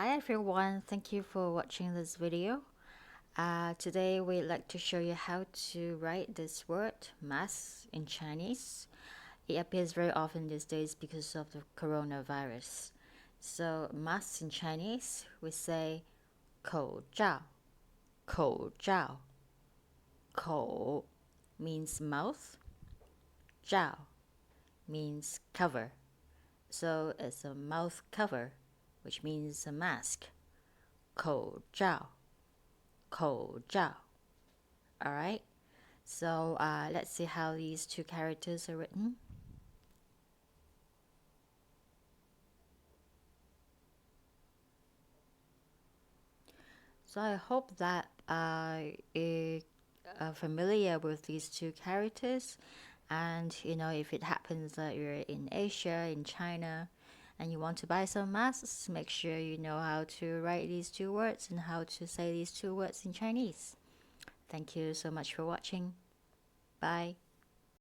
Hi everyone, thank you for watching this video. Today we'd like to show you how to write this word mask in Chinese. It appears very often these days because of the coronavirus. So mask in Chinese we say 口罩, 口罩. 口 means mouth, 罩 means cover. So it's a mouth cover, which means a mask. 口罩, 口罩. Alright, so let's see how these two characters are written. So I hope that you're familiar with these two characters, and if it happens that you're in Asia, in China, and you want to buy some masks, make sure you know how to write these two words and how to say these two words in Chinese. Thank you so much for watching. Bye.